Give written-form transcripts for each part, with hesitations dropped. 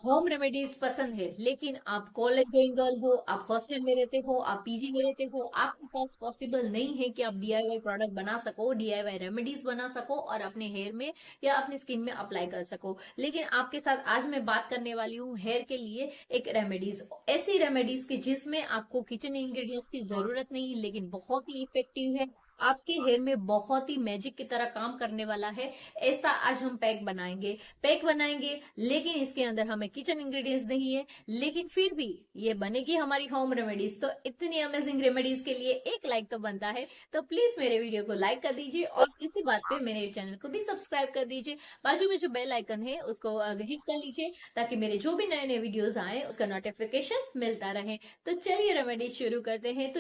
Home remedies पसंद है, लेकिन आप कॉलेज गोइंग गर्ल हो, आप हॉस्टल में रहते हो, आप पीजी में रहते हो, आपके पास पॉसिबल नहीं है कि आप डीआईवाई प्रोडक्ट बना सको, डीआईवाई रेमेडीज बना सको और अपने हेयर में या अपनी स्किन में अप्लाई कर सको। लेकिन आपके साथ आज मैं बात करने वाली हूँ हेयर के लिए एक रेमेडीज, ऐसी रेमेडीज की जिसमें आपको किचन इंग्रेडिएंट्स की जरूरत नहीं, लेकिन बहुत ही इफेक्टिव है, आपके हेयर में बहुत ही मैजिक की तरह काम करने वाला है। ऐसा आज हम पैक बनाएंगे, लेकिन इसके अंदर हमें किचन इंग्रेडिएंट्स नहीं है, लेकिन फिर भी ये बनेगी हमारी होम रेमेडीज। तो इतनी अमेजिंग रेमेडीज के लिए एक लाइक तो बनता है। तो प्लीज मेरे वीडियो को लाइक कर दीजिए और इसी बात पे मेरे चैनल को भी सब्सक्राइब कर दीजिए। बाजू में जो बेल आइकन है उसको हिट कर लीजिए, ताकि मेरे जो भी नए नए वीडियोस आए उसका नोटिफिकेशन मिलता रहे। तो चलिए रेमेडीज शुरू करते हैं।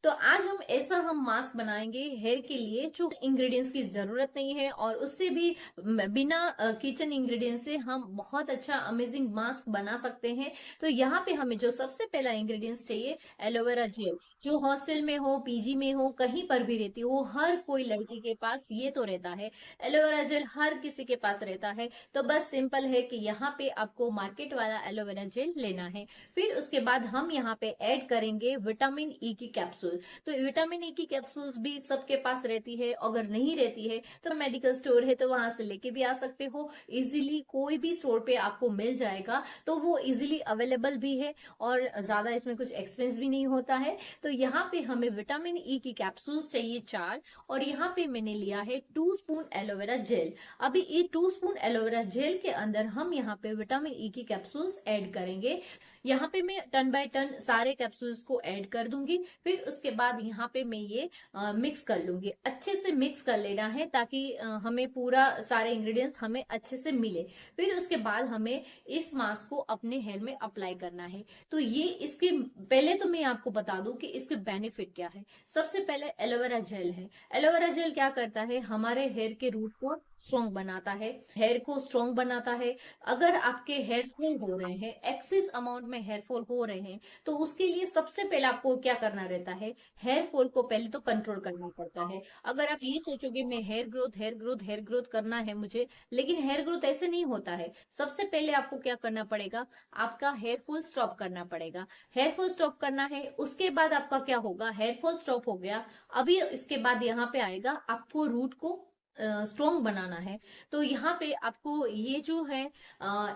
तो आज हम मास्क बनाएंगे हेयर के लिए, जो इंग्रेडिएंट्स की जरूरत नहीं है, और उससे भी बिना किचन इंग्रेडिएंट्स से हम बहुत अच्छा अमेजिंग मास्क बना सकते हैं। तो यहाँ पे हमें जो सबसे पहला इंग्रेडिएंट्स चाहिए, एलोवेरा जेल। जो हॉस्टल में हो, पीजी में हो, कहीं पर भी रहती हो, हर कोई लड़की के पास ये तो रहता है, एलोवेरा जेल हर किसी के पास रहता है। तो बस सिंपल है कि यहाँ पे आपको मार्केट वाला एलोवेरा जेल लेना है। फिर उसके बाद हम यहाँ पे ऐड करेंगे विटामिन ई की कैप्सूल। तो विटामिन ई की कैप्सूल्स भी सबके पास रहती है, अगर नहीं रहती है तो मेडिकल स्टोर है तो वहां से लेके भी आ सकते हो, इजीली कोई भी स्टोर पे आपको मिल जाएगा। तो वो इजीली अवेलेबल भी है और ज्यादा इसमें कुछ एक्सपेंस भी नहीं होता है। तो यहाँ पे हमें विटामिन ई की कैप्सूल्स चाहिए 4, और यहाँ पे मैंने लिया है 2 स्पून एलोवेरा जेल। अभी ये 2 स्पून एलोवेरा जेल के अंदर हम यहाँ पे विटामिन ई की कैप्सूल्स ऐड करेंगे। यहाँ पे मैं टन बाय टन सारे कैप्सूल्स को ऐड कर दूंगी। फिर उसके बाद यहाँ पे मैं ये मिक्स कर लूंगी, अच्छे से मिक्स कर लेना है, ताकि हमें पूरा सारे इंग्रेडिएंट्स हमें अच्छे से मिले। फिर उसके बाद हमें इस मास्क को अपने हेयर में अप्लाई करना है। तो ये इसके पहले तो मैं आपको बता दूं कि इसके बेनिफिट क्या है। सबसे पहले एलोवेरा जेल है। एलोवेरा जेल क्या करता है, हमारे हेयर के रूट को स्ट्रॉन्ग बनाता है, हेयर को स्ट्रॉन्ग बनाता है। अगर आपके हेयर फॉल हो रहे हैं, एक्सेस अमाउंट में हेयर फॉल हो रहे हैं, तो उसके लिए सबसे पहले आपको क्या करना रहता है, हेयर फॉल को पहले तो कंट्रोल करना पड़ता है। अगर आप ये सोचोगे मैं hair growth hair growth hair growth करना है मुझे, लेकिन हेयर ग्रोथ ऐसे नहीं होता है। सबसे पहले आपको क्या करना पड़ेगा, आपका हेयर फॉल स्टॉप करना पड़ेगा। हेयर फॉल स्टॉप करना है, उसके बाद आपका क्या होगा, हेयर फॉल स्टॉप हो गया, अभी इसके बाद यहाँ पे आएगा आपको रूट को स्ट्रॉन्ग बनाना है। तो यहाँ पे आपको ये जो है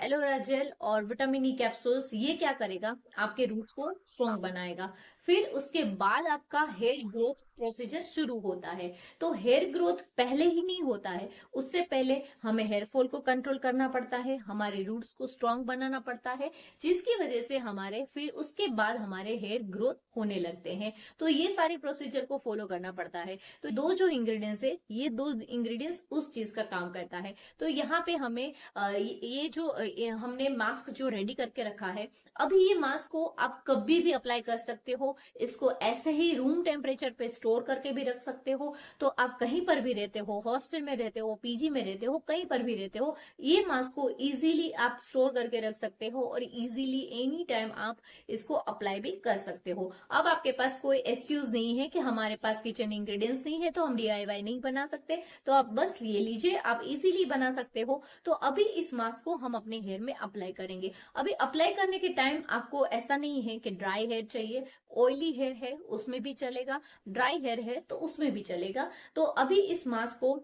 एलोवेरा जेल और विटामिन ई कैप्सूल्स, ये क्या करेगा, आपके रूट्स को स्ट्रॉन्ग बनाएगा। फिर उसके बाद आपका हेयर ग्रोथ प्रोसीजर शुरू होता है। तो हेयर ग्रोथ पहले ही नहीं होता है, उससे पहले हमें हेयर फॉल को कंट्रोल करना पड़ता है, हमारे रूट्स को स्ट्रॉन्ग बनाना पड़ता है, जिसकी वजह से हमारे फिर उसके बाद हमारे हेयर ग्रोथ होने लगते हैं। तो ये सारी प्रोसीजर को फॉलो करना पड़ता है। तो दो जो इंग्रेडिएंट्स है, ये दो इंग्रेडिएंट्स उस चीज का काम करता है। तो यहाँ पे हमें ये जो हमने मास्क जो रेडी करके रखा है, अभी ये मास्क को आप कभी भी अप्लाई कर सकते हो। इसको ऐसे ही रूम टेम्परेचर पे स्टोर करके भी रख सकते हो। तो आप कहीं पर भी रहते हो, हॉस्टल में रहते हो, पीजी में रहते हो, कहीं पर भी रहते हो, ये मास्क को इजीली आप स्टोर करके रख सकते हो और इजीली एनी टाइम आप इसको अप्लाई भी कर सकते हो। अब आपके पास कोई एक्सक्यूज नहीं है कि हमारे पास किचन इंग्रेडिएंट्स नहीं है तो हम डीआईवाई नहीं बना सकते। तो आप बस ये लीजिए, आप इजीली बना सकते हो। तो अभी इस मास्क को हम अपने हेयर में अप्लाई करेंगे। अभी अप्लाई करने के टाइम आपको ऐसा नहीं है कि ड्राई हेयर चाहिए, ऑयली हेयर है उसमें भी चलेगा, ड्राई हेयर है तो उसमें भी चलेगा। तो अभी इस मास्क को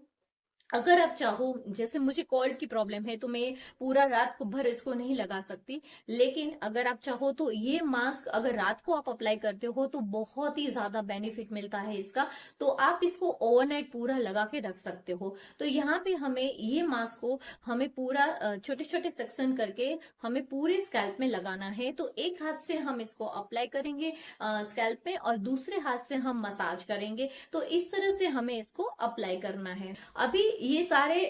अगर आप चाहो, जैसे मुझे कोल्ड की प्रॉब्लम है तो मैं पूरा रात को भर इसको नहीं लगा सकती, लेकिन अगर आप चाहो तो ये मास्क अगर रात को आप अप्लाई करते हो तो बहुत ही ज्यादा बेनिफिट मिलता है इसका। तो आप इसको ओवरनाइट पूरा लगा के रख सकते हो। तो यहाँ पे हमें ये मास्क को हमें पूरा छोटे छोटे सेक्शन करके हमें पूरे स्कैल्प में लगाना है। तो एक हाथ से हम इसको अप्लाई करेंगे स्कैल्प में, और दूसरे हाथ से हम मसाज करेंगे। तो इस तरह से हमें इसको अप्लाई करना है। अभी ये सारे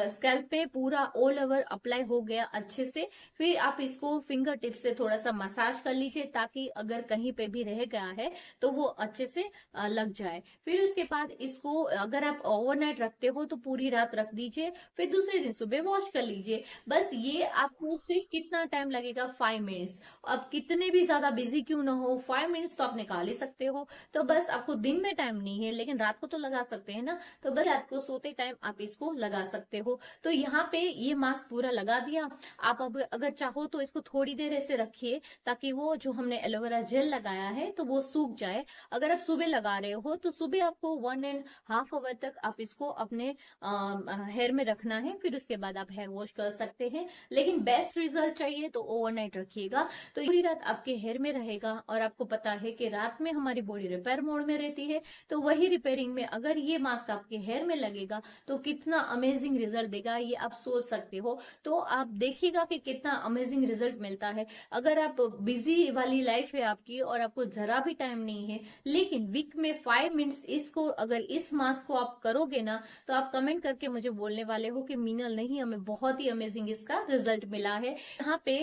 स्कैल्प पे पूरा ऑल ओवर अप्लाई हो गया अच्छे से। फिर आप इसको फिंगर टिप से थोड़ा सा मसाज कर लीजिए, ताकि अगर कहीं पे भी रह गया है तो वो अच्छे से लग जाए। फिर उसके बाद इसको अगर आप ओवरनाइट रखते हो तो पूरी रात रख दीजिए, फिर दूसरे दिन सुबह वॉश कर लीजिए। बस ये आपको सिर्फ कितना टाइम लगेगा, 5 मिनट्स। अब कितने भी ज्यादा बिजी क्यों ना हो, 5 मिनट्स तो आप निकाल ही सकते हो। तो बस आपको दिन में टाइम नहीं है, लेकिन रात को तो लगा सकते हैं ना। तो बस रात को सोते टाइम आप आप इसको लगा सकते हो। तो यहाँ पे ये मास्क पूरा लगा दिया। आप अब अगर चाहो तो इसको थोड़ी देर ऐसे रखिए, ताकि वो जो हमने एलोवेरा जेल लगाया है तो वो सूख जाए। अगर आप सुबह लगा रहे हो तो सुबह आपको 1.5 आवर तक आप इसको अपने हेयर में रखना है, फिर उसके बाद आप हेयर वॉश कर सकते हैं। लेकिन बेस्ट रिजल्ट चाहिए तो ओवरनाइट रखिएगा, तो पूरी रात आपके हेयर में रहेगा। और आपको पता है कि रात में हमारी बॉडी रिपेयर मोड में रहती है, तो वही रिपेयरिंग में अगर ये मास्क आपके हेयर में लगेगा तो कितना अमेजिंग रिजल्ट देगा ये आप सोच सकते हो। तो आप देखिएगा कि कितना अमेजिंग रिजल्ट मिलता है। अगर आप बिजी वाली लाइफ है आपकी और आपको जरा भी टाइम नहीं है, लेकिन वीक में 5 मिनट्स इसको, अगर इस मास्क को आप करोगे ना, तो आप कमेंट करके मुझे बोलने वाले हो कि मीनल नहीं, हमें बहुत ही अमेजिंग इसका रिजल्ट मिला है। यहाँ पे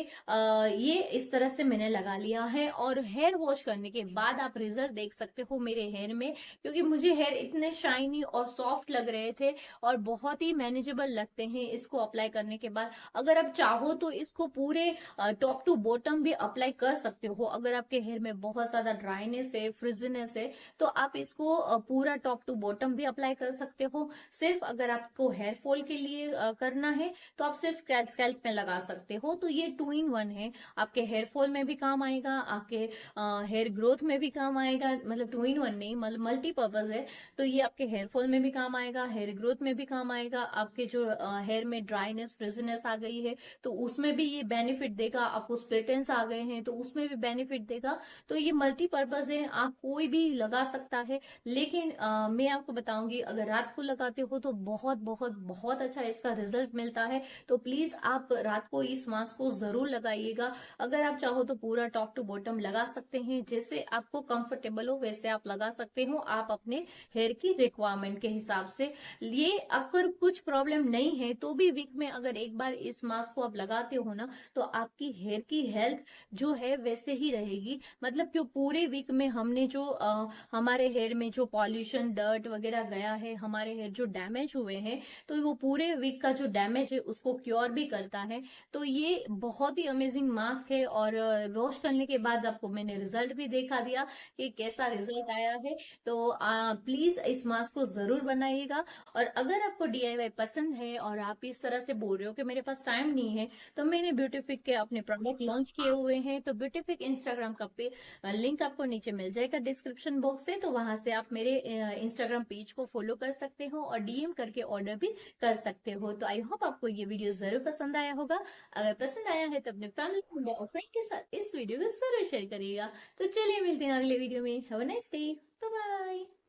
ये इस तरह से मैंने लगा लिया है, और हेयर वॉश करने के बाद आप रिजल्ट देख सकते हो मेरे हेयर में, क्योंकि मुझे हेयर इतने शाइनी और सॉफ्ट लग रहे थे और बहुत ही मैनेजेबल लगते हैं इसको अप्लाई करने के बाद। अगर आप चाहो तो इसको पूरे टॉप टू बॉटम भी अप्लाई कर सकते हो। अगर आपके हेयर में बहुत ज्यादा ड्राइनेस है, फ्रिजीनेस है, तो आप इसको पूरा टॉप टू बॉटम भी अप्लाई कर सकते हो। सिर्फ अगर आपको हेयर फॉल के लिए करना है तो आप सिर्फ स्कैल्प में लगा सकते हो। तो ये 2 in 1 है, आपके हेयर फॉल में भी काम आएगा, आपके हेयर ग्रोथ में भी काम आएगा। मतलब 2 in 1 नहीं, मतलब मल्टीपर्पज है। तो ये आपके हेयर फॉल में भी काम आएगा, हेयर ग्रोथ में भी काम आएगा। आपके जो हेयर में ड्राइनेस फ्रिजीनेस आ गई है तो उसमें भी ये बेनिफिट देगा। आपको स्प्लिट एंड्स आ गए हैं तो उसमें भी बेनिफिट देगा। तो ये मल्टीपर्पज है, आप कोई भी लगा सकता है। लेकिन मैं आपको बताऊंगी, अगर रात को लगाते हो तो बहुत बहुत बहुत अच्छा इसका रिजल्ट मिलता है। तो प्लीज आप रात को इस मास्क को जरूर लगाइएगा। अगर आप चाहो तो पूरा टॉप टू बॉटम लगा सकते हैं, जैसे आपको कंफर्टेबल हो वैसे आप लगा सकते हो, आप अपने हेयर की रिक्वायरमेंट के हिसाब से। ये अगर कुछ प्रॉब्लम नहीं है तो भी वीक में अगर एक बार इस मास्क को आप लगाते हो ना, तो आपकी हेयर की हेल्थ जो है वैसे ही रहेगी। मतलब कि पूरे वीक में हमने जो हमारे हेयर में जो पॉल्यूशन डर्ट वगैरह गया है, हमारे हेयर जो डैमेज हुए हैं, तो वो पूरे वीक का जो डैमेज है उसको क्योर भी करता है। तो ये बहुत ही अमेजिंग मास्क है, और वॉश करने के बाद आपको मैंने रिजल्ट भी देखा दिया कि कैसा रिजल्ट आया है। तो प्लीज इस मास्क को जरूर बनाइएगा। और अगर आपको डीआईवाई पसंद है और आप इस तरह से बोल रहे हो कि मेरे पास टाइम नहीं है, तो मैंने ब्यूटीफिक के अपने प्रोडक्ट लॉन्च किए हुए हैं। तो ब्यूटीफिक इंस्टाग्राम का लिंक आपको नीचे मिल जाएगा डिस्क्रिप्शन बॉक्स से, तो वहां से आप मेरे इंस्टाग्राम पेज को फॉलो कर सकते हो और डीएम करके ऑर्डर भी कर सकते हो। तो आई होप आपको ये वीडियो जरूर पसंद आया होगा। अगर पसंद आया है तो अपने फैमिली मेंबर और फ्रेंड के साथ इस वीडियो को जरूर शेयर करिएगा। तो चलिए मिलते हैं अगले वीडियो में। Have a nice day, bye bye.